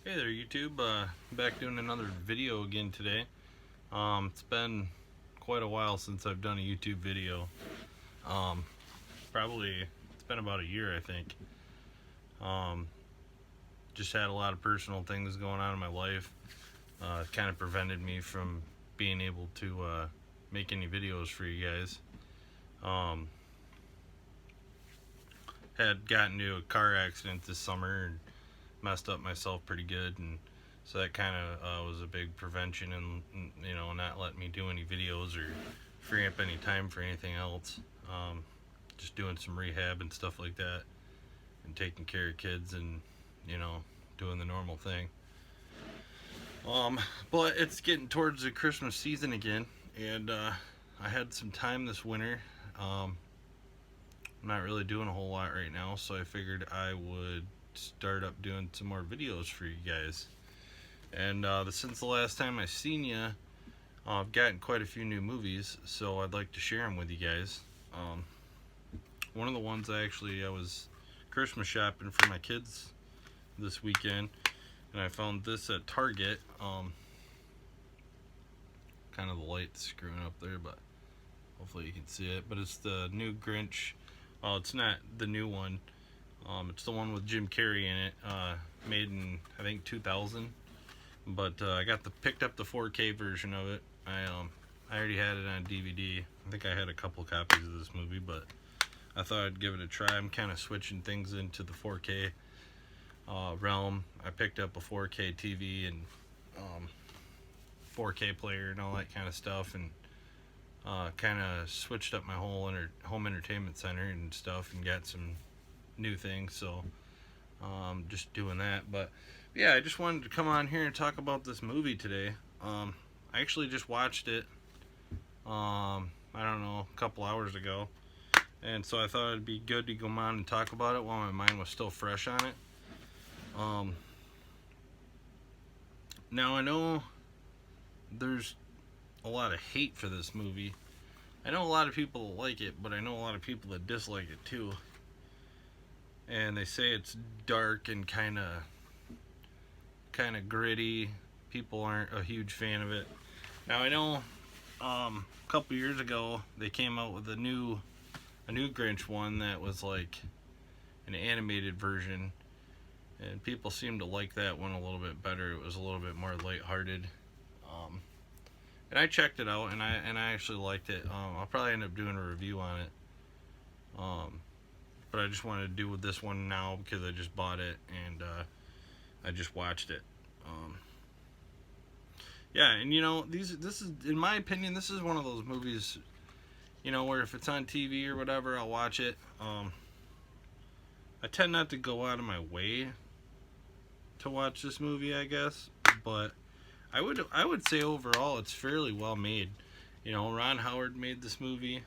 Hey there YouTube, back doing another video again today. It's been quite a while since I've done a YouTube video. Probably, it's been about a year I think. Just had a lot of personal things going on in my life. Kind of prevented me from being able to make any videos for you guys. Had gotten into a car accident this summer and messed up myself pretty good, and so that kind of was a big prevention and not letting me do any videos or free up any time for anything else. Just doing some rehab and stuff like that, and taking care of kids, and doing the normal thing. But it's getting towards the Christmas season again, and I had some time this winter. I'm not really doing a whole lot right now, so I figured I would start up doing some more videos for you guys. And since the last time I seen you, I've gotten quite a few new movies, so I'd like to share them with you guys. One of the ones I was Christmas shopping for my kids this weekend, and I found this at Target. Kind of the light's screwing up there, but hopefully you can see it. But it's the new Grinch. It's not the new one. It's the one with Jim Carrey in it, made in I think 2000. But I picked up the 4K version of it. I already had it on DVD. I think I had a couple copies of this movie, but I thought I'd give it a try. I'm kind of switching things into the 4K realm. I picked up a 4K TV and 4K player and all that kind of stuff, and kind of switched up my whole home entertainment center and stuff, and got some new things. So just doing that. But yeah, I just wanted to come on here and talk about this movie today. I actually just watched it I don't know, a couple hours ago, and so I thought it'd be good to come on and talk about it while my mind was still fresh on it. Now I know there's a lot of hate for this movie. I know a lot of people that like it, but I know a lot of people that dislike it too. And they say it's dark and kind of gritty. People aren't a huge fan of it. Now I know a couple years ago they came out with a new Grinch one that was like an animated version, and people seemed to like that one a little bit better. It was a little bit more lighthearted. And I checked it out, and I actually liked it. I'll probably end up doing a review on it. But I just wanted to do with this one now because I just bought it, and I just watched it. Yeah, and this is, in my opinion, this is one of those movies, where if it's on TV or whatever, I'll watch it. I tend not to go out of my way to watch this movie, I guess, but I would say overall it's fairly well made. Ron Howard made this movie.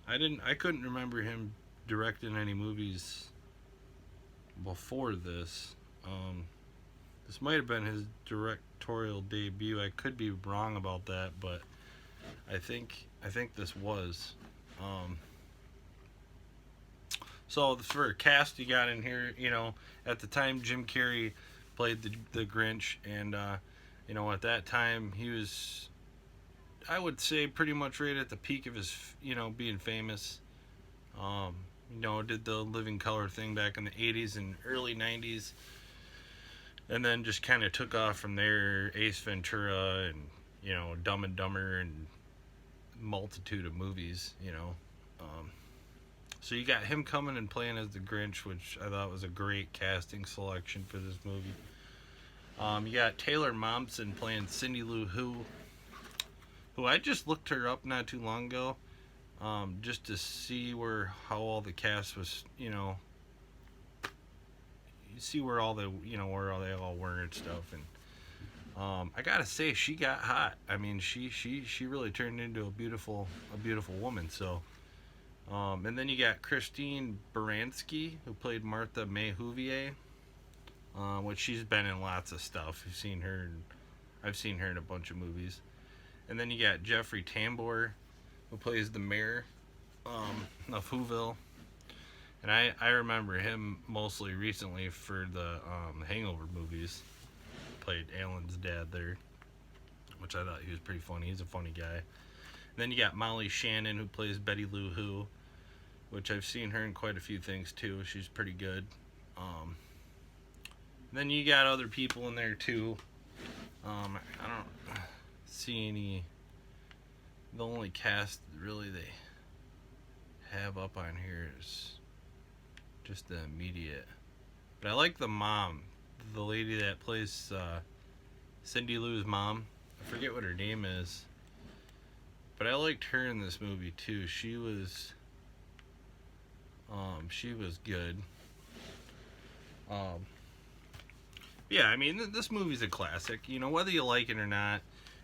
I couldn't remember him directing any movies before this. This might have been his directorial debut. I could be wrong about that, but I think this was. So for a cast you got in here, at the time Jim Carrey played the Grinch, and at that time he was, I would say, pretty much right at the peak of his being famous. Did the Living Color thing back in the 80s and early 90s, and then just kind of took off from there. Ace Ventura and Dumb and Dumber and multitude of movies. So you got him coming and playing as the Grinch, which I thought was a great casting selection for this movie. You got Taylor Momsen playing Cindy Lou Who I just looked her up not too long ago, just to see how all the cast was, you see where all the, where all they all were and stuff. And I gotta say, she got hot. I mean, she really turned into a beautiful woman. So. And then you got Christine Baranski, who played Martha May Whovier, which she's been in lots of stuff. I've seen her in a bunch of movies. And then you got Jeffrey Tambor, who plays the mayor of Whoville. And I remember him mostly recently for the Hangover movies. Played Alan's dad there, which I thought he was pretty funny. He's a funny guy. And then you got Molly Shannon, who plays Betty Lou Who, which I've seen her in quite a few things too. She's pretty good. Then you got other people in there too. I don't see any. The only cast really they have up on here is just the immediate. But I like the mom, the lady that plays Cindy Lou's mom. I forget what her name is, but I liked her in this movie too. She was good. Yeah, I mean, this movie's a classic. You know, whether you like it or not,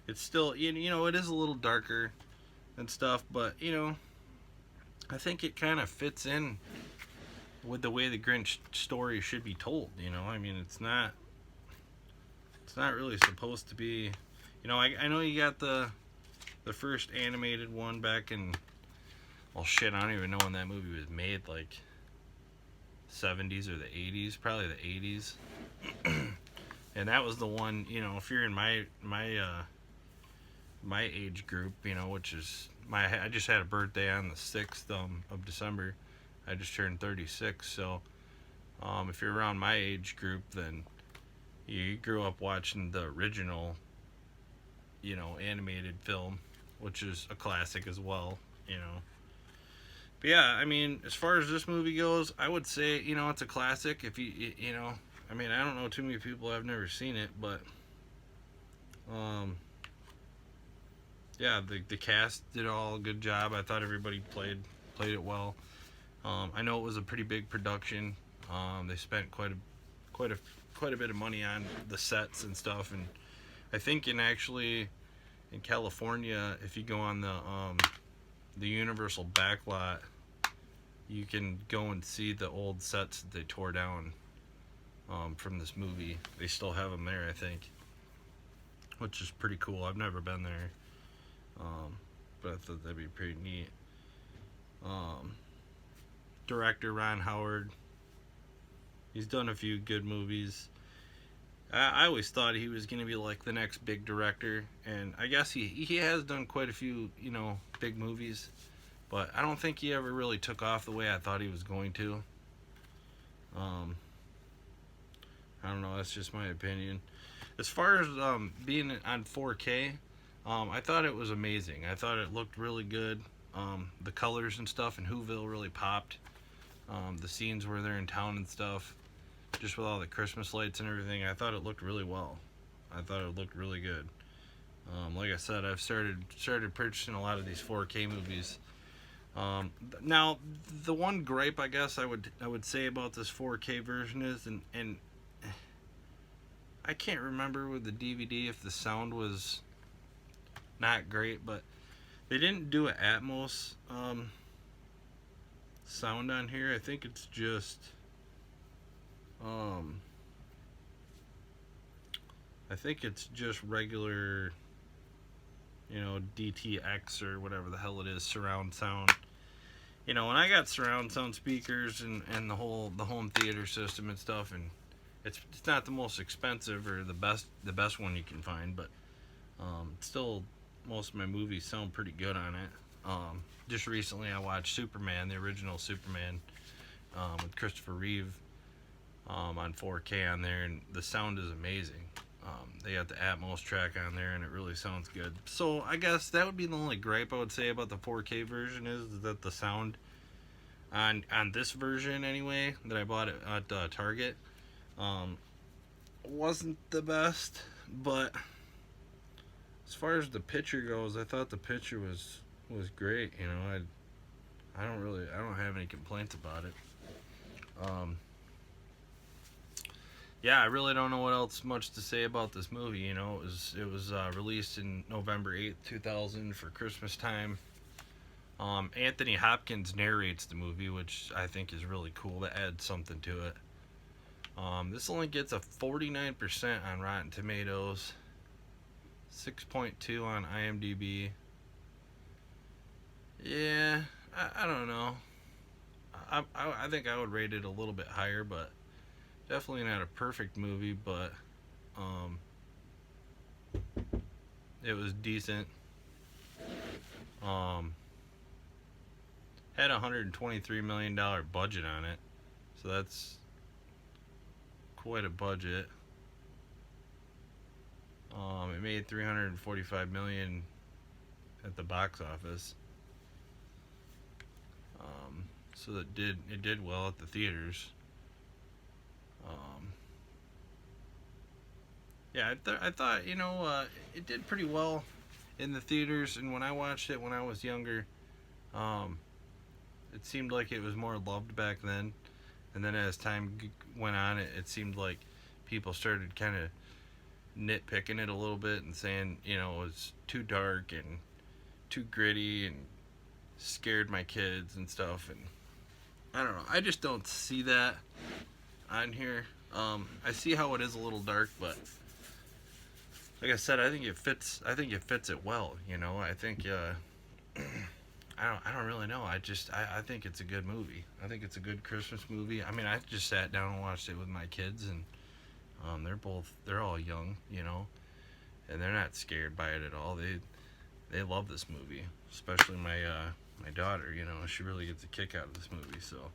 it's still, you know, it is a little darker and stuff, but, you know, I think it kind of fits in with the way the Grinch story should be told, you know? I mean, it's not really supposed to be, you know, I know you got the first animated one back in, well, shit, I don't even know when that movie was made, like 70s or the 80s, probably the 80s. And that was the one, you know, if you're in my age group, you know, which is I just had a birthday on the 6th of December. I just turned 36, so if you're around my age group, then you grew up watching the original, you know, animated film, which is a classic as well, you know. But yeah, I mean, as far as this movie goes, I would say, you know, it's a classic. If you know, I mean, I don't know too many people have never seen it, but yeah, the cast did all a good job. I thought everybody played it well. I know it was a pretty big production. They spent quite a bit of money on the sets and stuff, and I think in California, if you go on the Universal backlot, you can go and see the old sets that they tore down from this movie. They still have them there, I think, which is pretty cool. I've never been there, but I thought that'd be pretty neat. Director Ron Howard, he's done a few good movies. I always thought he was going to be like the next big director, and I guess he has done quite a few, you know, big movies, but I don't think he ever really took off the way I thought he was going to. I don't know, that's just my opinion. As far as being on 4K, I thought it was amazing. I thought it looked really good. The colors and stuff in Whoville really popped. The scenes where they're in town and stuff, just with all the Christmas lights and everything, I thought it looked really well. I thought it looked really good. Like I said, I've started purchasing a lot of these 4K movies. Now, the one gripe I guess I would say about this 4K version is, and I can't remember with the DVD if the sound was not great, but they didn't do an Atmos sound on here. I think it's just regular, you know, DTX or whatever the hell it is, surround sound. You know, and I got surround sound speakers and the home theater system and stuff, and it's not the most expensive or the best one you can find, but still most of my movies sound pretty good on it. Just recently I watched Superman, the original Superman, with Christopher Reeve, on 4K on there, and the sound is amazing. They got the Atmos track on there, and it really sounds good. So I guess that would be the only gripe I would say about the 4K version is that the sound on this version anyway that I bought at Target wasn't the best. But as far as the picture goes, I thought the picture was great. You know, I don't have any complaints about it. Yeah, I really don't know what else much to say about this movie. You know, it was released in November 8th, 2000 for Christmas time. Anthony Hopkins narrates the movie, which I think is really cool. That adds something to it. This only gets a 49% on Rotten Tomatoes, 6.2 on IMDb. Yeah, I don't know. I think I would rate it a little bit higher, but definitely not a perfect movie, but um, it was decent. Um, had a $123 million budget on it, so that's quite a budget. It made 345 million at the box office. So it did well at the theaters. Um, yeah, I thought it did pretty well in the theaters, and when I watched it when I was younger, um, it seemed like it was more loved back then. And then as time went on, it seemed like people started kind of nitpicking it a little bit and saying, it was too dark and too gritty and scared my kids and stuff. And I don't know. I just don't see that on here. I see how it is a little dark, but like I said, I think it fits. I think it fits it well. I think. I don't really know. I think it's a good movie. I think it's a good Christmas movie. I mean, I just sat down and watched it with my kids, and they're all young, and they're not scared by it at all. They love this movie, especially my daughter. She really gets a kick out of this movie. So,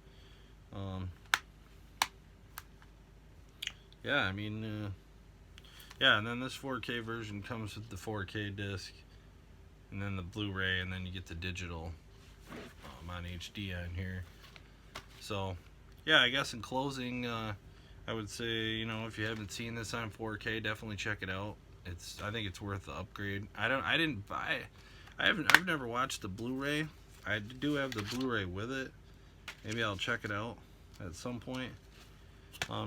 yeah, I mean, yeah, and then this 4K version comes with the 4K disc, and then the Blu-ray, and then you get the digital on HD on here. So, yeah, I guess in closing, I would say, if you haven't seen this on 4K, definitely check it out. I think it's worth the upgrade. I've never watched the Blu-ray. I do have the Blu-ray with it. Maybe I'll check it out at some point,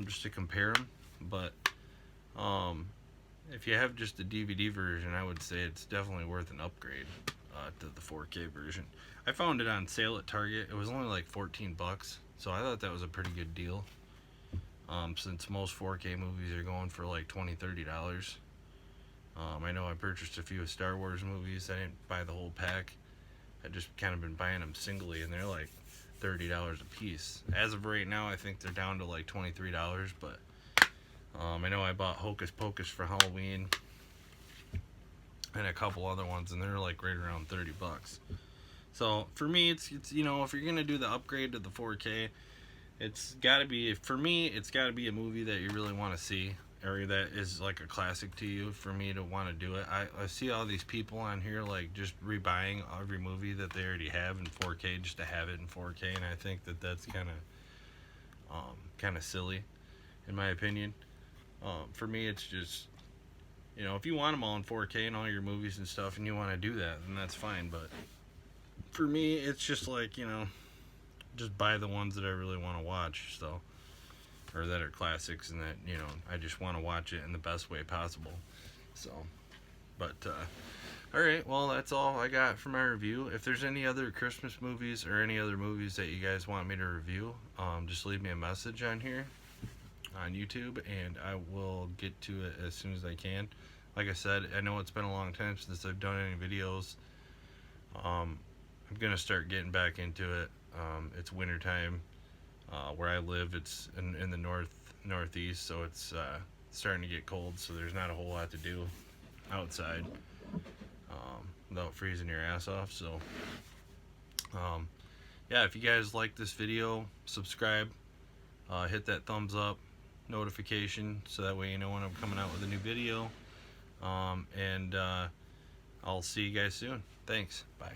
just to compare them. But if you have just the DVD version, I would say it's definitely worth an upgrade to the 4K version. I found it on sale at Target. It was only like $14, so I thought that was a pretty good deal. Since most 4K movies are going for like $20-$30. I know I purchased a few Star Wars movies. I didn't buy the whole pack. I just kind of been buying them singly, and they're like $30 a piece. As of right now, I think they're down to like $23, but I know I bought Hocus Pocus for Halloween and a couple other ones, and they're like right around $30. So for me, it's if you're gonna do the upgrade to the 4K, it's gotta be a movie that you really want to see, or that is like a classic to you, for me to want to do it. I see all these people on here like just rebuying every movie that they already have in 4K just to have it in 4K, and I think that that's kind of silly, in my opinion. For me, it's just, if you want them all in 4K and all your movies and stuff, and you want to do that, then that's fine. But for me, it's just like, just buy the ones that I really want to watch, so, or that are classics, and that, I just want to watch it in the best way possible. So, but, alright, well, that's all I got for my review. If there's any other Christmas movies or any other movies that you guys want me to review, just leave me a message on here on YouTube, and I will get to it as soon as I can. Like I said, I know it's been a long time since I've done any videos. I'm gonna start getting back into it. It's winter time where I live. It's in the northeast, so it's starting to get cold, so there's not a whole lot to do outside without freezing your ass off. So yeah, if you guys like this video, subscribe, hit that thumbs up notification, so that way you know when I'm coming out with a new video. And I'll see you guys soon. Thanks. Bye.